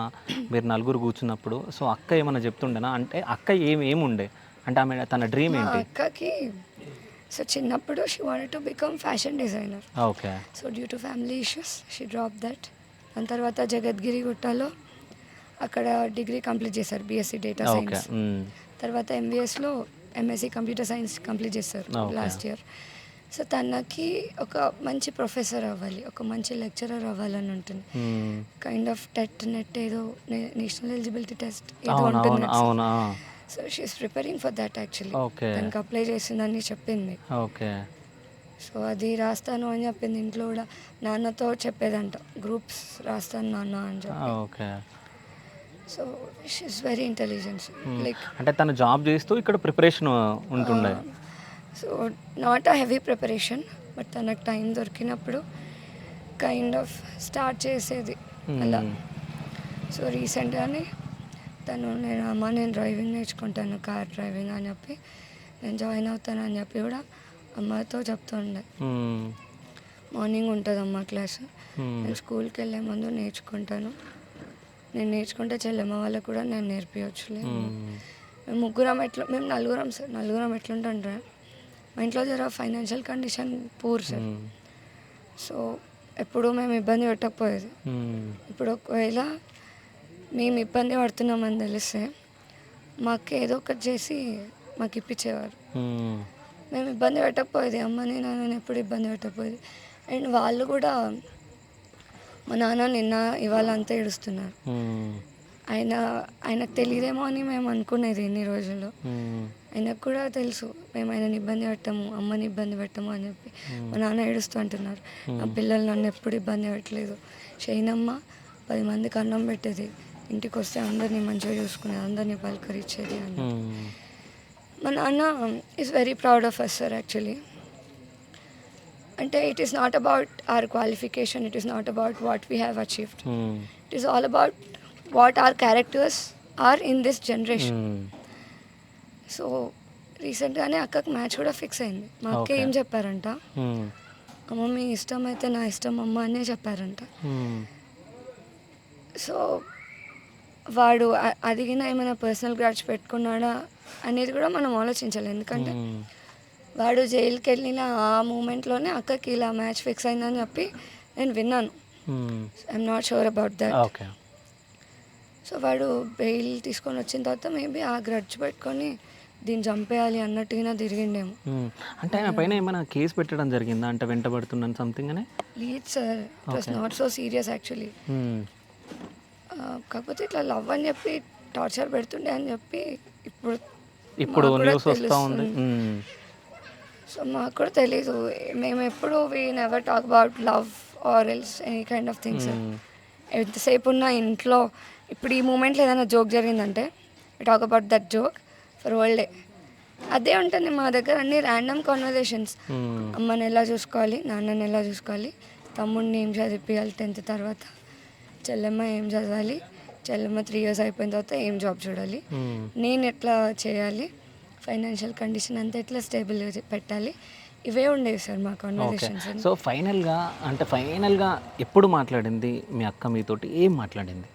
మీరు నలుగురు కూర్చున్నప్పుడు సో అక్క ఏమైనా చెప్తుండేనా? అంటే అక్క ఏముండే అంటే ఆమె తన డ్రీమ్ ఏంటి? అక్కకి సో చిన్నప్పుడు she wanted to become fashion designer. Okay. So due to family issues she drop that. దాని తర్వాత జగద్గిరి గుట్టలో అక్కడ డిగ్రీ కంప్లీట్ చేశారు, బీఎస్సీ డేటా సైన్స్. తర్వాత ఎంబీఎస్లో ఎంఎస్సీ కంప్యూటర్ సైన్స్ కంప్లీట్ చేశారు లాస్ట్ ఇయర్. సో తనకి ఒక మంచి ప్రొఫెసర్ అవ్వాలి, ఒక మంచి లెక్చరర్ అవ్వాలని ఉంటుంది. కైండ్ ఆఫ్ నెట్ ఏదో నేషనల్ ఎలిజిబిలిటీ టెస్ట్ ఏదో ఉంటుంది. So she's preparing for that actually. తనకి అప్లై చేసిందని చెప్పింది. సో అది రాస్తాను అని చెప్పింది. ఇంట్లో కూడా నాన్నతో చెప్పేదంట, గ్రూప్స్ రాస్తాను నాన్న అని చెప్పి. So she's very intelligent. Like అంటే తను జాబ్ చేస్తూ ఇక్కడ ప్రిపరేషన్ ఉంటుండే. So not a heavy preparation, but తనకు టైం దొరికినప్పుడు కైండ్ ఆఫ్ స్టార్ట్ చేసేది అలా. సో రీసెంట్గానే నేను డ్రైవింగ్ నేర్చుకుంటాను, కార్ డ్రైవింగ్ అని చెప్పి నేను జాయిన్ అవుతాను అని చెప్పి కూడా అమ్మతో చెప్తుండే. మార్నింగ్ ఉంటుంది అమ్మ క్లాస్, నేను స్కూల్కి వెళ్ళే ముందు నేర్చుకుంటాను. నేను నేర్చుకుంటే చెల్లెమ్మ వాళ్ళకు కూడా నేను నేర్పించచ్చులే. మేము నలుగురం సార్. నలుగురం ఎట్లుంటుంటే మా ఇంట్లో జర financial condition poor sir. So ఎప్పుడు మేము ఇబ్బంది పెట్టకపోయేది. ఇప్పుడు ఒకవేళ మేము ఇబ్బంది పడుతున్నామని తెలిస్తే మాకు ఏదో ఒకటి చేసి మాకు ఇప్పించేవారు. మేము ఇబ్బంది పెట్టకపోయేది, అమ్మని నాన్నని ఎప్పుడు ఇబ్బంది పెట్టకపోయేది. అండ్ వాళ్ళు కూడా మా నాన్న నిన్న ఇవాళ అంతా ఏడుస్తున్నారు. ఆయనకు తెలియదేమో అని మేము అనుకునేది ఎన్ని రోజుల్లో. ఆయనకు కూడా తెలుసు మేము ఆయనని ఇబ్బంది పెట్టాము, అమ్మని ఇబ్బంది పెట్టాము అని చెప్పి. మా నాన్న ఏడుస్తూ అంటున్నారు, నా పిల్లలు నన్ను ఎప్పుడు ఇబ్బంది పెట్టలేదు, షైనమ్మ 10 మందికి అన్నం పెట్టేది, ఇంటికి వస్తే అందరినీ మంచిగా చూసుకునేది, అందరినీ పలకరించేది అని. మా నాన్న is very proud of us sir actually. అంటే it is not about our qualification, it is not about what we have achieved, it is all about what our characters are in this generation. So రీసెంట్గానే అక్కకి match కూడా fix అయింది. మా అక్క ఏం చెప్పారంట, అమ్మ మీ ఇష్టం అయితే నా ఇష్టం అమ్మ అనే చెప్పారంట. సో వాడు అదిగిన ఏమైనా పర్సనల్ గ్రాడ్జ్ పెట్టుకున్నాడా అనేది కూడా మనం ఆలోచించాలి. ఎందుకంటే వాడు జైలుకి వెళ్ళిన ఆ మూమెంట్లోనే అక్కకి ఇలా మ్యాచ్ ఫిక్స్ అయిందని చెప్పి నేను విన్నాను. I'm not sure about that. So వాడు బెయిల్ తీసుకొని వచ్చిన తర్వాత మేబీ ఆ గ్రడ్జ్ పెట్టుకొని దీన్ని చంపేయాలి అన్నట్టుగా తిరిగిండేమో. అంటే ఆయన పైన ఏమైనా కేసు పెట్టడం జరిగిందా, అంటే వెంటబడుతున్నాను సంథింగ్ అని? లేదు sir, it was not so serious actually. కాకపోతే ఇట్లా లవ్ అని చెప్పి టార్చర్ పెడుతుండే అని చెప్పి ఇప్పుడు న్యూస్ వస్తూ ఉంది. సో మాకు కూడా తెలీదు, మేము ఎప్పుడు we never talk about love or else any kind of things. ఎంతసేపు ఉన్న ఇంట్లో ఇప్పుడు ఈ మూమెంట్లో ఏదైనా జోక్ జరిగిందంటే talk about that joke for world day. అదే ఉంటుంది మా దగ్గర, అన్ని ర్యాండమ్ కాన్వర్జేషన్స్. అమ్మని ఎలా చూసుకోవాలి, నాన్నని ఎలా చూసుకోవాలి, తమ్ముడిని ఏం చదివించాలి 10th తర్వాత, చెల్లెమ్మ ఏం చదవాలి, చెల్లెమ్మ 3 years అయిపోయిన తర్వాత ఏం జాబ్ చూడాలి, నేను ఎట్లా చేయాలి, ఫైనాన్షియల్ కండిషన్ అంతా ఎట్లా స్టేబుల్ పెట్టాలి, ఇవే ఉండేవి సార్ మా కాన్వర్జేషన్స్. సో ఫైనల్గా ఎప్పుడు మాట్లాడింది మీ అక్క మీతోటి, ఏం మాట్లాడింది?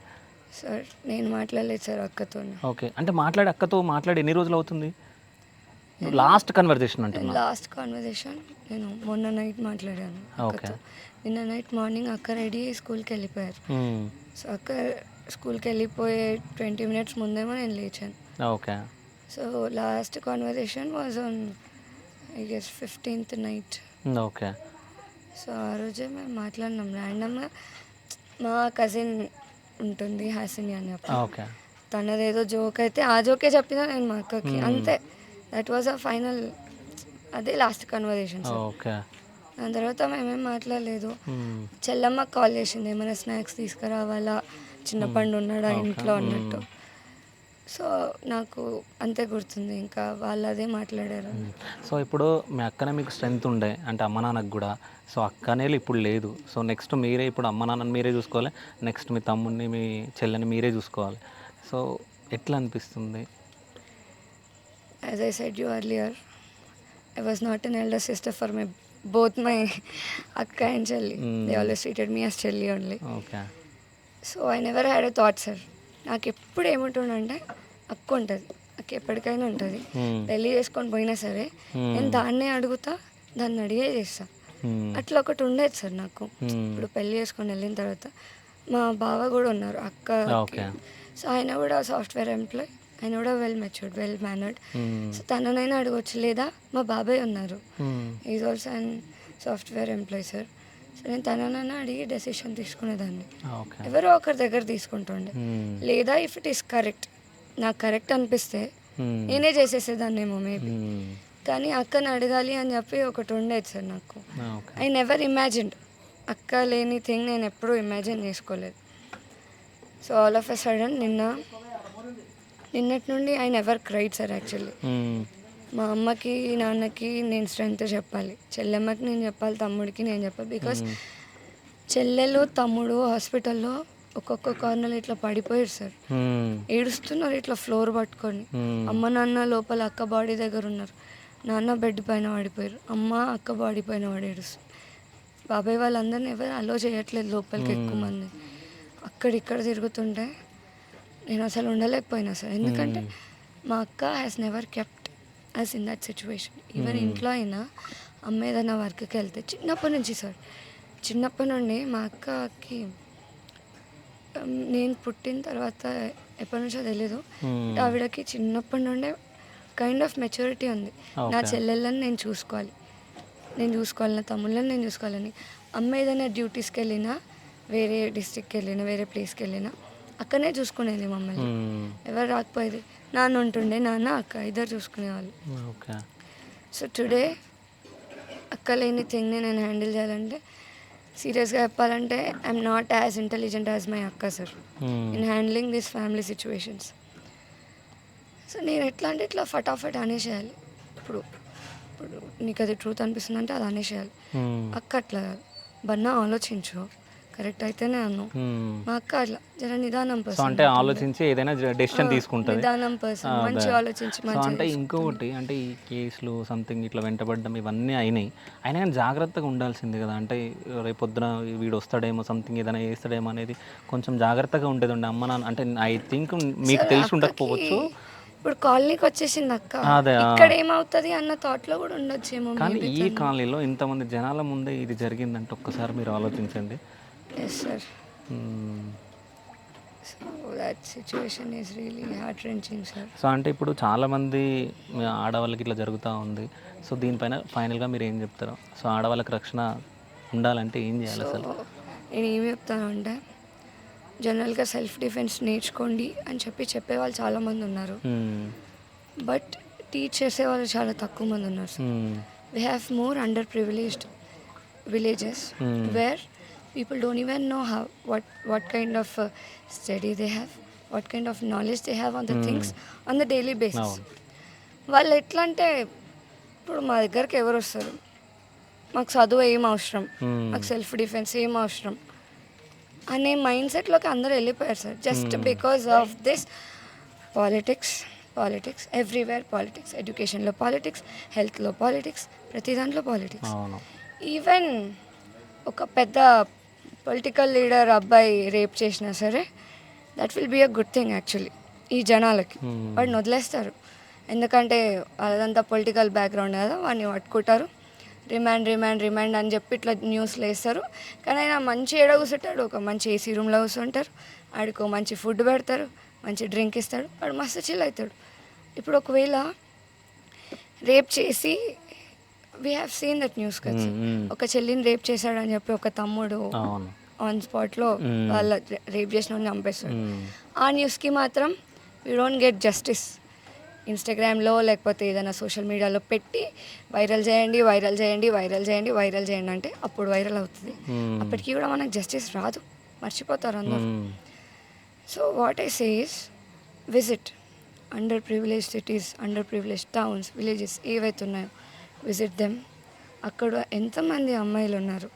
సార్ నేను మాట్లాడలేదు సార్ అక్కతో. ఓకే, అంటే అక్కతో మాట్లాడి ఎన్ని రోజులు అవుతుంది? లాస్ట్ కన్వర్జేషన్ అంటున్నా. లాస్ట్ కన్వర్జేషన్ నేను మొన్న నైట్ మాట్లాడాను అక్కతో. నిన్న నైట్ మార్నింగ్ అక్క రెడీ స్కూల్కి వెళ్ళిపోయారు. సో అక్క స్కూల్కి వెళ్ళిపోయే 20 minutes ముందేమో నేను లేచాను. Okay. So last conversation was on I guess 15th night. Okay. So ఆ రోజే మేము మాట్లాడినాం ర్యాండమ్గా. మా కజిన్ ఉంటుంది హాసిని అని చెప్పి, తనదేదో జోక్ అయితే ఆ జోకే చెప్పినా నేను మా అక్కకి, అంతే. దట్ వాజ్ అ ఫైనల్, అదే లాస్ట్ కన్వర్జేషన్. ఓకే. దాని తర్వాత మేమేం మాట్లాడలేదు. చెల్లమ్మ కాల్ చేసింది, ఏమైనా స్నాక్స్ తీసుకురావాలా, చిన్న పండు ఉన్నాడా ఇంట్లో అన్నట్టు. సో నాకు అంతే గుర్తుంది, ఇంకా వాళ్ళు అదే మాట్లాడారు. సో ఇప్పుడు మీ అక్కనే మీకు స్ట్రెంత్ ఉండే, అంటే అమ్మ నాన్నకు కూడా. సో అక్కనే ఇప్పుడు లేదు. సో నెక్స్ట్ మీరే ఇప్పుడు అమ్మ నాన్నని మీరే చూసుకోవాలి, నెక్స్ట్ మీ తమ్ముడిని మీ చెల్లెని మీరే చూసుకోవాలి. సో ఎట్లా అనిపిస్తుంది? As I said you earlier, I was not an elder sister for both my akka and chelli. They always treated me as chelli only. Okay. So I never had a thought, sir. నాకు ఎప్పుడు ఏముంటుందంటే అక్క ఉంటుంది, అక్క ఎప్పటికైనా ఉంటుంది. పెళ్ళి చేసుకొని పోయినా సరే నేను దాన్నే అడుగుతా, దాన్ని అడిగే చేస్తా. అట్లా ఒకటి ఉండేది సార్ నాకు. ఇప్పుడు పెళ్ళి చేసుకొని వెళ్ళిన తర్వాత మా బావ కూడా ఉన్నారు అక్క. సో ఆయన కూడా సాఫ్ట్వేర్ ఎంప్లాయ్, ఆయన కూడా well matured, well mannered. So తననైనా అడగవచ్చు, లేదా మా బాబాయ్ ఉన్నారు, is also and software employee sir. So నేను తననైనా అడిగి డెసిషన్ తీసుకునేదాన్ని, ఎవరో ఒకరి దగ్గర తీసుకుంటుండే. లేదా ఇఫ్ ఇట్ ఈస్ కరెక్ట్, నాకు కరెక్ట్ అనిపిస్తే నేనే చేసేసేదాన్నేమో మేబీ. కానీ అక్కని అడగాలి అని చెప్పి ఒకటి ఉండేది సార్ నాకు. ఐ నెవర్ ఇమాజిన్డ్, అక్క లేని థింగ్ నేను ఎప్పుడూ ఇమాజిన్ చేసుకోలేదు. So all of a sudden నిన్నటి నుండి I never cried sir actually. మా అమ్మకి నాన్నకి నేను స్ట్రెంగ్త్ చెప్పాలి, చెల్లెమ్మకి నేను చెప్పాలి, తమ్ముడికి నేను చెప్పాలి. బికాస్ చెల్లెలు తమ్ముడు హాస్పిటల్లో ఒక్కొక్క కార్నర్లో ఇట్లా పడిపోయారు సార్, ఏడుస్తున్నారు ఇట్లా ఫ్లోర్ పట్టుకొని. అమ్మ నాన్న లోపల అక్క బాడీ దగ్గర ఉన్నారు, నాన్న బెడ్ పైన పడిపోయారు, అమ్మ అక్క బాడీ పైన పడి ఏడుస్తుంది. బాబాయ్ వాళ్ళందరినీ ఎవరు అలో చేయట్లేదు లోపలికి ఎక్కువ మంది. అక్కడిక్కడ తిరుగుతుంటే నేను అసలు ఉండలేకపోయినా సార్. ఎందుకంటే మా అక్క has never kept us in that situation. Even ఇంట్లో అయినా అమ్మ ఏదైనా వర్క్కి వెళ్తే చిన్నప్పటి నుంచి సార్, చిన్నప్పటి నుండి మా అక్కకి నేను పుట్టిన తర్వాత ఎప్పటి నుంచో తెలీదు. ఆవిడకి చిన్నప్పటి నుండే కైండ్ ఆఫ్ మెచ్యూరిటీ ఉంది. నా చెల్లెళ్ళని నేను చూసుకోవాలి, నా తమ్ముళ్ళని నేను చూసుకోవాలని. అమ్మ ఏదైనా డ్యూటీస్కి వెళ్ళినా, వేరే డిస్ట్రిక్ట్కి వెళ్ళినా, వేరే ప్లేస్కి వెళ్ళినా అక్కడనే చూసుకునేది మమ్మల్ని. ఎవరు రాకపోయేది, నాన్న ఉంటుండే, నాన్న అక్క ఇద్దరు చూసుకునేవాళ్ళు. సో టుడే అక్క లేని థింగ్ని నేను హ్యాండిల్ చేయాలంటే, సీరియస్గా చెప్పాలంటే I'm not as intelligent as my అక్క sir in handling this family situations. So నేను ఎట్లా అంటే ఇట్లా ఫటాఫట్ అనేసేయాలి. ఇప్పుడు నీకు అది ట్రూత్ అనిపిస్తుంది అంటే అది అనేసేయాలి. అక్క అట్లా కాదు, బన్నా ఆలోచించు, కరెక్ట్ అయితేనే అను. మా అక్క అట్లా జర నిదానం పర్సన్, అంటే ఆలోచించి ఏదైనా డెసిషన్ తీసుకుంటుంది, నిదానం పర్సన్, మంచి ఆలోచించి అంటే ఇంకొకటి అంటే ఈ కేసులు సంథింగ్ ఇట్లా వెంటబడ్డం ఇవన్నీ అయినాయి, అయినా కానీ జాగ్రత్తగా ఉండాల్సింది కదా. అంటే రేపొద్దున వీడు వస్తాడేమో, సంథింగ్ ఏదైనా చేస్తాడేమో అనేది కొంచెం జాగ్రత్తగా ఉండేది ఉండే అమ్మ నాన్న. అంటే ఐ థింక్ మీకు తెలిసి ఉండకపోవచ్చు, ఇప్పుడు కాలనీకి వచ్చేసింది అక్క, ఇక్కడ ఏమవుతుంది అన్న థాట్లో కూడా ఉండొచ్చేమో. కానీ ఈ కాలనీలో ఇంతమంది జనాల ముందే ఇది జరిగిందంటే ఒక్కసారి మీరు ఆలోచించండి. Yes sir. So that situation is really heart wrenching sir. So అంటే ఇప్పుడు చాలామంది ఆడవాళ్ళకి ఇట్లా జరుగుతూ ఉంది. సో దీనిపైన ఫైనల్గా మీరు ఏం చెప్తారు? సో ఆడవాళ్ళకి రక్షణ ఉండాలంటే ఏం చేయాలి అసలు? నేను ఏమి చెప్తాను అంటే, జనరల్గా సెల్ఫ్ డిఫెన్స్ నేర్చుకోండి అని చెప్పేవాళ్ళు చాలామంది ఉన్నారు, బట్ టీచ్ చేసేవాళ్ళు చాలా తక్కువ మంది ఉన్నారు sir. We have more underprivileged villages where people don't even know what kind of study they have, what kind of knowledge they have on the things on the daily basis. వాళ్ళు ఎట్లా అంటే, ఇప్పుడు మా దగ్గరికి ఎవరు వస్తారు, మాకు చదువు ఏం అవసరం, మాకు సెల్ఫ్ డిఫెన్స్ ఏం అవసరం అనే మైండ్ సెట్లోకి అందరూ వెళ్ళిపోయారు sir. Just because of this politics everywhere, politics, ఎడ్యుకేషన్లో పాలిటిక్స్, హెల్త్లో పాలిటిక్స్, ప్రతి దాంట్లో పాలిటిక్స్. ఈవెన్ ఒక పెద్ద పొలిటికల్ లీడర్ అబ్బాయి రేప్ చేసినా సరే that will be a good thing actually ఈ జనాలకి. వాడిని వదిలేస్తారు, ఎందుకంటే అదంతా పొలిటికల్ బ్యాక్గ్రౌండ్ కదా, వాడిని పట్టుకుంటారు, రిమాండ్ అని చెప్పి ఇట్లా న్యూస్లో వేస్తారు. కానీ ఆయన మంచి ఏడ కూర్చుంటాడు, ఒక మంచి ఏసీ రూమ్లో కూర్చుంటారు, ఆడికి మంచి ఫుడ్ పెడతారు, మంచి డ్రింక్ ఇస్తాడు, వాడు మస్తు చిల్ అవుతాడు. ఇప్పుడు ఒకవేళ రేప్ చేసి, we have seen that news కదా, ఒక చెల్లిని రేప్ చేశాడని చెప్పి ఒక తమ్ముడు ఆన్ స్పాట్లో వాళ్ళ రేప్ చేసిన వాళ్ళని చంపేస్తాడు. ఆ న్యూస్కి మాత్రం వీ డోంట్ గెట్ జస్టిస్. ఇన్స్టాగ్రామ్లో లేకపోతే ఏదైనా సోషల్ మీడియాలో పెట్టి వైరల్ చేయండి అంటే అప్పుడు వైరల్ అవుతుంది. అప్పటికి కూడా మనకు జస్టిస్ రాదు, మర్చిపోతారు అందరూ. So what I say is, visit under privilege cities, under privilege towns, villages ఏవైతే ఉన్నాయో విజిట్ దెమ్. అక్కడ ఎంతమంది అమ్మాయిలు ఉన్నారు,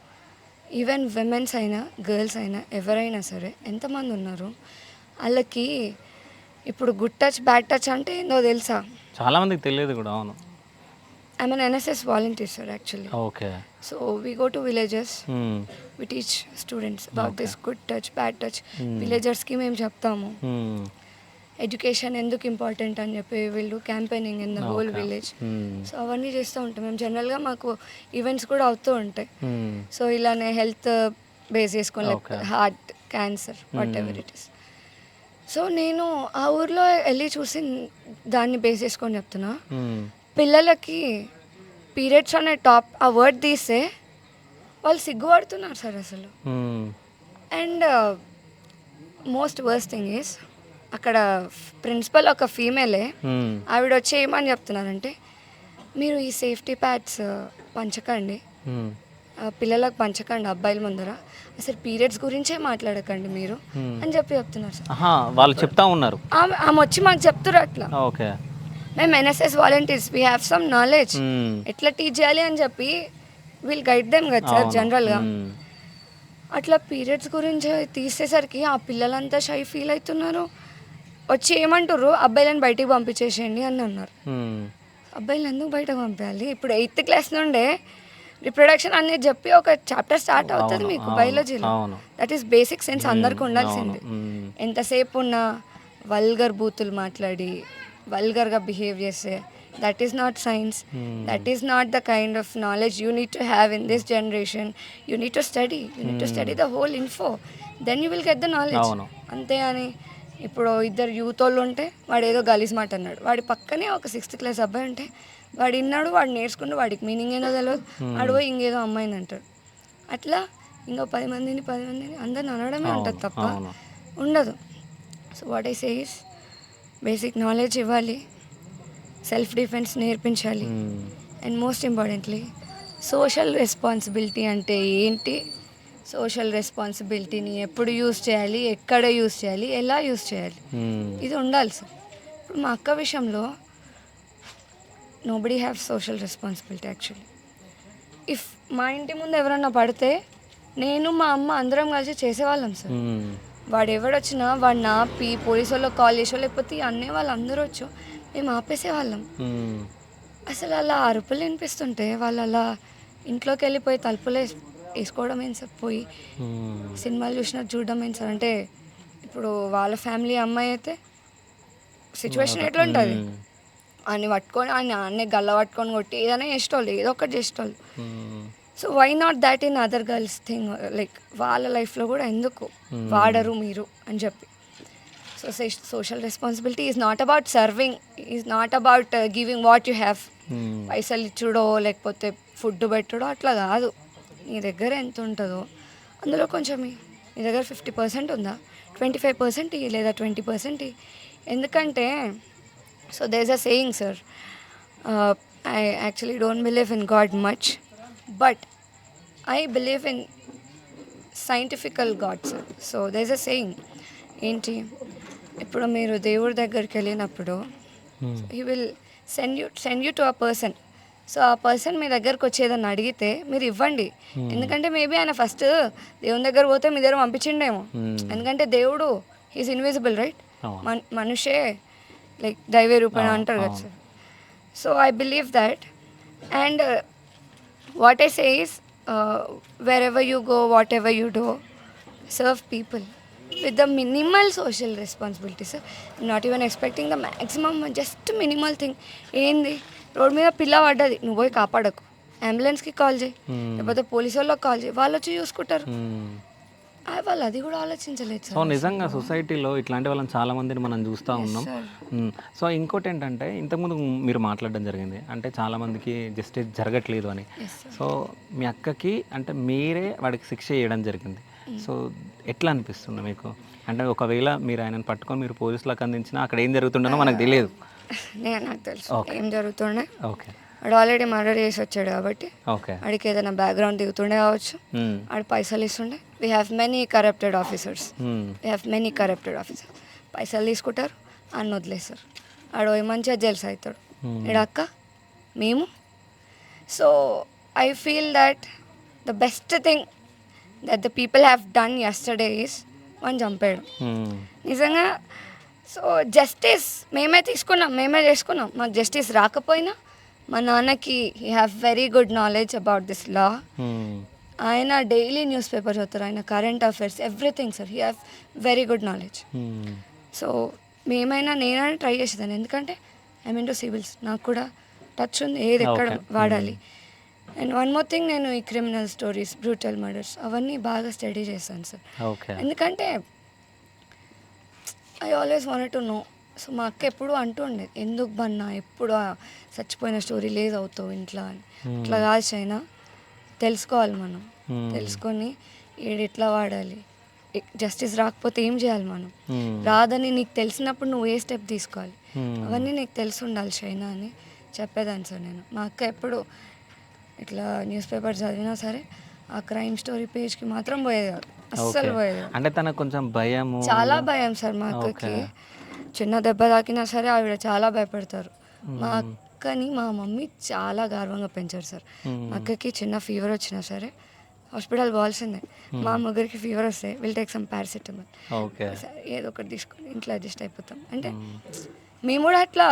ఈవెన్ విమెన్స్ అయినా గర్ల్స్ అయినా ఎవరైనా సరే ఎంతమంది ఉన్నారు. వాళ్ళకి ఇప్పుడు గుడ్ టచ్ బ్యాడ్ టచ్ అంటే ఏందో తెలుసా? చాలామందికి తెలియదు కూడా. అవును, I mean NSS volunteer sir actually. Okay. So we go to villages, we teach students about this good touch bad touch. విలేజర్స్కి మేము చెప్తాము ఎడ్యుకేషన్ ఎందుకు ఇంపార్టెంట్ అని చెప్పి, వీళ్ళు campaigning in the whole village. So అవన్నీ చేస్తూ ఉంటాం మేము. జనరల్గా మాకు ఈవెంట్స్ కూడా అవుతూ ఉంటాయి. సో ఇలానే హెల్త్ బేస్ చేసుకొని, like heart, cancer, what ever it is. So నేను ఆ ఊర్లో వెళ్ళి చూసి దాన్ని బేస్ చేసుకొని చెప్తున్నా, పిల్లలకి పీరియడ్స్ అనే ఆ వర్డ్ తీస్తే వాళ్ళు సిగ్గుపడుతున్నారు సార్ అసలు. And most worst thing is, అక్కడ ప్రిన్సిపల్ ఒక ఫీమేలే, ఆవిడ వచ్చి ఏమని చెప్తున్నారంటే, మీరు ఈ సేఫ్టీ ప్యాడ్స్ పంచకండి, పిల్లలకు పంచకండి అబ్బాయిల ముందర, అసలు పీరియడ్స్ గురించే మాట్లాడకండి మీరు అని చెప్తున్నారు సార్. వాళ్ళు చెప్తా ఉన్నారు, ఆమె వచ్చి మాకు చెప్తారు అట్లా. ఓకే, మేము NSS volunteers, we have some knowledge, ఎట్లా టీచ్ చేయాలి అని చెప్పి వీల్ గైడ్ దెమ్ కదా సార్ జనరల్గా. అట్లా పీరియడ్స్ గురించి తీసేసరికి ఆ పిల్లలంతా షై ఫీల్ అవుతున్నారు. వచ్చి ఏమంటారు, అబ్బాయిలను బయటికి పంపించేసేయండి అని అన్నారు. అబ్బాయిలను ఎందుకు బయటకు పంపించాలి? ఇప్పుడు 8th క్లాస్ నుండే రిప్రొడక్షన్ అనేది చెప్పి ఒక చాప్టర్ స్టార్ట్ అవుతుంది మీకు బయాలజీలో. దట్ ఈస్ బేసిక్ సెన్స్ అందరికి ఉండాల్సింది. ఎంతసేపు ఉన్నా వల్గర్ బూతులు మాట్లాడి, వల్గర్గా బిహేవ్ చేస్తే That is not science. That is not the kind of knowledge you need to have in this generation. You need to study. You need to study the whole info. Then you will get the knowledge. అవును. అంతే అని ఇప్పుడు ఇద్దరు youth వాళ్ళు ఉంటే వాడు ఏదో గలీజ్ మాట అన్నాడు, వాడి పక్కనే ఒక 6th క్లాస్ అబ్బాయి ఉంటే వాడు విన్నాడు, వాడు నేర్చుకుంటూ వాడికి మీనింగ్ ఏదో తెలియదు, వాడు పోయి ఇంకేదో అమ్మాయిని అంటాడు. అట్లా ఇంకో 10 మందిని అందరిని అనడమే ఉంటుంది తప్ప ఉండదు. So what I say is basic knowledge ఇవ్వాలి, సెల్ఫ్ డిఫెన్స్ నేర్పించాలి, and most importantly social responsibility అంటే ఏంటి, సోషల్ రెస్పాన్సిబిలిటీని ఎప్పుడు యూజ్ చేయాలి, ఎక్కడ యూజ్ చేయాలి, ఎలా యూజ్ చేయాలి, ఇది ఉండాలి సార్. ఇప్పుడు మా అక్క విషయంలో nobody have social responsibility actually. If మా ఇంటి ముందు ఎవరన్నా పడితే నేను మా అమ్మ అందరం కలిసి చేసేవాళ్ళం సార్. వాడు ఎవడొచ్చినా వాడిని ఆపి పోలీసు వాళ్ళకి కాల్ చేసో లేకపోతే అన్నే వాళ్ళు అందరూ వచ్చో మేము ఆపేసేవాళ్ళం. అసలు అలా అరుపులు వినిపిస్తుంటే వాళ్ళు అలా ఇంట్లోకి వెళ్ళిపోయి తలుపులు వేసుకోవడం ఏంటి సార్, పోయి సినిమాలు చూసినట్టు చూడడం ఏంటి సార్. అంటే ఇప్పుడు వాళ్ళ ఫ్యామిలీ అమ్మాయి అయితే సిచ్యువేషన్ ఎట్లా ఉంటుంది, ఆయన పట్టుకొని ఆయన గల్ల పట్టుకొని కొట్టి ఏదైనా చేసేటోళ్ళు, ఏదో ఒకటి చేసేటోళ్ళు. So why not that in other girls thing, like వాళ్ళ లైఫ్లో కూడా ఎందుకు వాడరు మీరు అని చెప్పి. So social responsibility is not about serving, is not about giving what you have. పైసలు ఇచ్చుడో లేకపోతే ఫుడ్ పెట్టుడో అట్లా కాదు. నీ దగ్గర ఎంత ఉంటుందో అందులో కొంచెం నీ దగ్గర 50% ఉందా, 25% లేదా 20%. ఎందుకంటే so there is a saying sir, I actually don't believe in god much, but I believe in scientifical god sir. So there is a saying ఏంటి, ఇప్పుడు మీరు దేవుడి దగ్గరికి వెళ్ళినప్పుడు he will send you to a person. So ఆ person మీ దగ్గరకు వచ్చేదని అడిగితే మీరు ఇవ్వండి. ఎందుకంటే మేబీ ఆయన ఫస్ట్ దేవుని దగ్గర పోతే మీ దగ్గర పంపించిండేమో. ఎందుకంటే దేవుడు ఈజ్ ఇన్విజిబుల్ రైట్, మనుషే లైక్ దైవ రూపేణ అంటారు కదా sir. So I believe that. And what I say is where ever you go, what ever you do, serve people with the minimal social responsibility sir. I'm not even expecting the maximum, just minimal thing. ఏంది road మీద పిల్ల పడ్డది, నువ్వు పోయి కాపాడకు, అంబులెన్స్కి call చేయి, లేకపోతే police వాళ్ళకి call చేయి, వాళ్ళు వచ్చి చూసుకుంటారు. వాళ్ళు అది కూడా ఆలోచించలేదు సో నిజంగా సొసైటీలో ఇట్లాంటి వాళ్ళని చాలా మందిని మనం చూస్తూ ఉన్నాం. సో ఇంకోటి ఏంటంటే ఇంతకుముందు మీరు మాట్లాడడం జరిగింది అంటే చాలామందికి జస్టిస్ జరగట్లేదు అని. సో మీ అక్కకి అంటే మీరే వాడికి శిక్ష చేయడం జరిగింది. సో ఎట్లా అనిపిస్తుంది మీకు? అంటే ఒకవేళ మీరు ఆయనను పట్టుకొని మీరు పోలీసులకు అందించినా అక్కడ ఏం జరుగుతుండనో మనకు తెలియదు. నాకు తెలుసు ఏం జరుగుతుండే. ఓకే, వాడు ఆల్రెడీ మర్డర్ చేసి వచ్చాడు కాబట్టి ఓకే, వాడికి ఏదైనా బ్యాక్గ్రౌండ్ దిగుతుండే కావచ్చు, వాడు పైసలు ఇస్తుండే. We have many corrupted officers, పైసలు తీసుకుంటారు అన్న వదిలేస్తారు, వాడు మంచిగా జెల్స్ అవుతాడు. ఇడక్క మేము. So I feel that the best thing that the people have done yesterday is one చంపేయడం. నిజంగా సో జస్టిస్ మేమే తీసుకున్నాం, మేమే చేసుకున్నాం. మాకు జస్టిస్ రాకపోయినా మా నాన్నకి he have very good knowledge about this law. ఆయన డైలీ న్యూస్ పేపర్ చదువుతారు, ఆయన current affairs everything sir, he have very good knowledge. So నేనైనా ట్రై చేసేదాన్ని, ఎందుకంటే ఐ మీన్ టు సివిల్స్, నాకు కూడా టచ్ ఉంది ఏది ఎక్కడ వాడాలి. అండ్ వన్ మోర్ థింగ్, నేను ఈ క్రిమినల్ స్టోరీస్, బ్రూటల్ మర్డర్స్ అవన్నీ బాగా స్టడీ చేస్తాను సార్. ఎందుకంటే I always wanted to know. So మా అక్క ఎప్పుడు అంటూ ఉండేది, ఎందుకు బన్నా ఎప్పుడు చచ్చిపోయిన స్టోరీ లేదు అవుతావు ఇంట్లో అని. అట్లా కాదు చైనా, తెలుసుకోవాలి మనం, తెలుసుకొని ఏడు ఎట్లా వాడాలి, జస్టిస్ రాకపోతే ఏం చేయాలి మనం, రాదని నీకు తెలిసినప్పుడు నువ్వు ఏ స్టెప్ తీసుకోవాలి, అవన్నీ నీకు తెలిసి ఉండాలి చైనా అని చెప్పేదాన్ని సార్ నేను. మా అక్క ఎప్పుడు ఇట్లా న్యూస్ పేపర్ చదివినా సరే ఆ క్రైమ్ స్టోరీ పేజ్కి మాత్రం పోయేది కాదు, అస్సలు పోయేది. అంటే తనకు కొంచెం భయము, చాలా భయం సార్ మా అక్కకి. చిన్న దెబ్బ తాకినా సరే ఆవిడ చాలా భయపడతారు. మా అక్కని మా మమ్మీ చాలా గర్వంగా పెంచారు సార్. మా అక్కకి చిన్న ఫీవర్ వచ్చినా సరే హాస్పిటల్ పోవాల్సిందే. మా ముగ్గురికి ఫీవర్ వస్తే విల్ టేక్ సమ్ పారాసిటమాల్, ఏదో ఒకటి తీసుకొని ఇంట్లో అడ్జస్ట్ అయిపోతాం. అంటే మేము కూడా అట్లా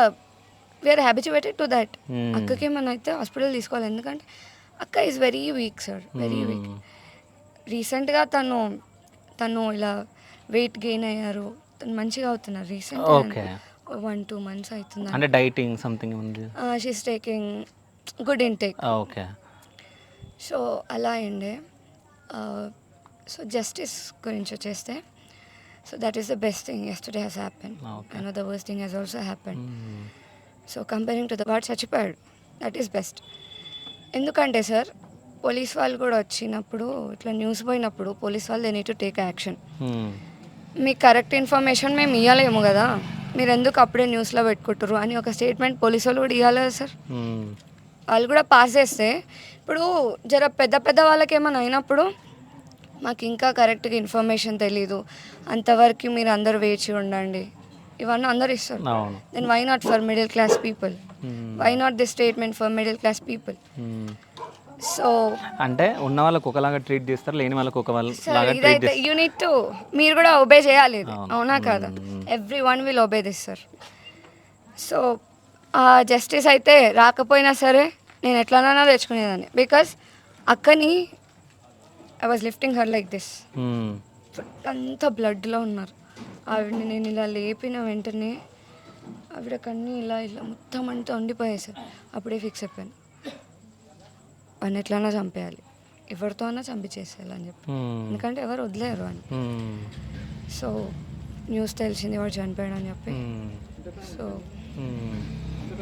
వీఆర్ హ్యాబిచువేటెడ్ టు దట్. అక్కకి ఏమన్నా అయితే హాస్పిటల్ తీసుకోవాలి, ఎందుకంటే అక్క is very weak sir, very weak. రీసెంట్గా తను ఇలా వెయిట్ గెయిన్ అయ్యారు, తను మంచిగా అవుతున్నారు రీసెంట్గా. 1-2 months అవుతుంది. అంటే డైటింగ్ సంథింగ్ ఉంది. She's taking good intake. Okay. So అలా అయిండే. సో జస్టిస్ గురించి వచ్చేస్తే, so that is the best thing yesterday has happen. I know the worst thing has also happen. So comparing to the వాడు చచ్చిపోయాడు, that is best. ఎందుకంటే sir police వాళ్ళు కూడా వచ్చినప్పుడు ఇట్లా న్యూస్ పోయినప్పుడు పోలీస్ వాళ్ళు they need to take action. మీకు కరెక్ట్ ఇన్ఫర్మేషన్ మేము ఇవ్వలేము కదా, మీరు ఎందుకు అప్పుడే న్యూస్లో పెట్టుకుంటారు అని ఒక స్టేట్మెంట్ పోలీసు వాళ్ళు కూడా ఇవ్వాలి కదా సార్. వాళ్ళు కూడా పాస్ చేస్తే ఇప్పుడు జర పెద్ద పెద్ద వాళ్ళకి ఏమైనా అయినప్పుడు మాకు ఇంకా కరెక్ట్గా ఇన్ఫర్మేషన్ తెలీదు, అంతవరకు మీరు అందరూ వేచి ఉండండి, ఇవన్నీ అందరు ఇస్తారు. Then why not for middle class people, why not this statement for middle class people? So అంటే ఉన్న వాళ్ళకి ఒకలాగా ట్రీట్ చేస్తారు, లేని వాళ్ళకి ఒకలాగా ట్రీట్ ఇదైతే యూ నీడ్ టు, మీరు కూడా ఒబే చేయాలి ఇది, అవునా కదా? Every one will obey this sir. So ఆ జస్టిస్ అయితే రాకపోయినా సరే నేను ఎట్లానైనా తెచ్చుకునేదాన్ని, బికాస్ అక్కని I was lifting her like this, అంతా బ్లడ్లో ఉన్నారు. ఆవిడని నేను ఇలా లేపిన వెంటనే ఆవిడ కన్నీ ఇలా ఇలా మొత్తం అంతా ఉండిపోయాయి సార్. అప్పుడే ఫిక్స్ అయిపోయాను, వాడిని ఎట్లన్నా చంపేయాలి, ఎవరితో అన్నా చంపించేసేయాలి అని చెప్పి, ఎందుకంటే ఎవరు వదిలేరు అని. సో న్యూస్ తెలిసింది వాడు చనిపోయాడు అని చెప్పి. సో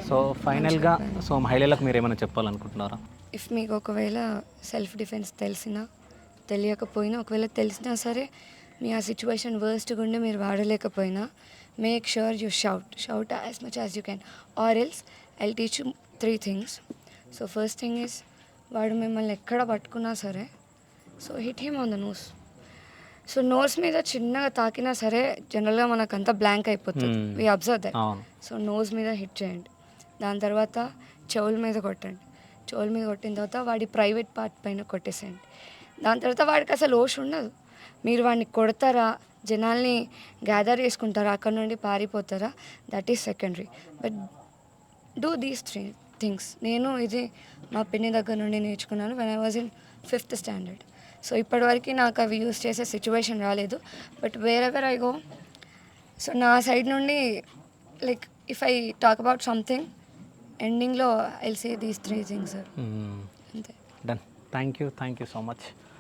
సో ఫైనల్గా సో మహిళలకు మీరు ఏమైనా చెప్పాలనుకుంటున్నారా? ఇఫ్ మీకు ఒకవేళ సెల్ఫ్ డిఫెన్స్ తెలిసినా తెలియకపోయినా, ఒకవేళ తెలిసినా సరే మీ ఆ సిచ్యువేషన్ వర్స్ట్గా ఉండి మీరు వాడలేకపోయినా, make sure you shout as much as you can, or else I'll teach you 3 things. So first thing is, వాడు మిమ్మల్ని ఎక్కడ పట్టుకున్నా సరే, so hit him on the nose. So nose మీద చిన్నగా తాకినా సరే జనరల్గా మనకంతా బ్లాంక్ అయిపోతుంది, we observe that. So nose మీద హిట్ చేయండి. దాని తర్వాత చెవుల మీద కొట్టండి. చెవుల మీద కొట్టిన తర్వాత వాడి ప్రైవేట్ పార్ట్ పైన కొట్టేసేయండి. దాని తర్వాత వాడికి అసలు హోష్ ఉండదు. మీరు వాడిని కొడతారా, జనాల్ని గ్యాదర్ చేసుకుంటారా, అక్కడ నుండి పారిపోతారా, that is secondary. But do these 3 things. నేను ఇది మా పిన్ని దగ్గర నుండి నేర్చుకున్నాను when I was in 5th standard. సో ఇప్పటివరకు నాకు అవి యూస్ చేసే సిచ్యువేషన్ రాలేదు. But wherever I go, so నా సైడ్ నుండి like if I talk about something, ఎండింగ్లో I will say these 3 things sir. అంతే. Done. Thank you so much.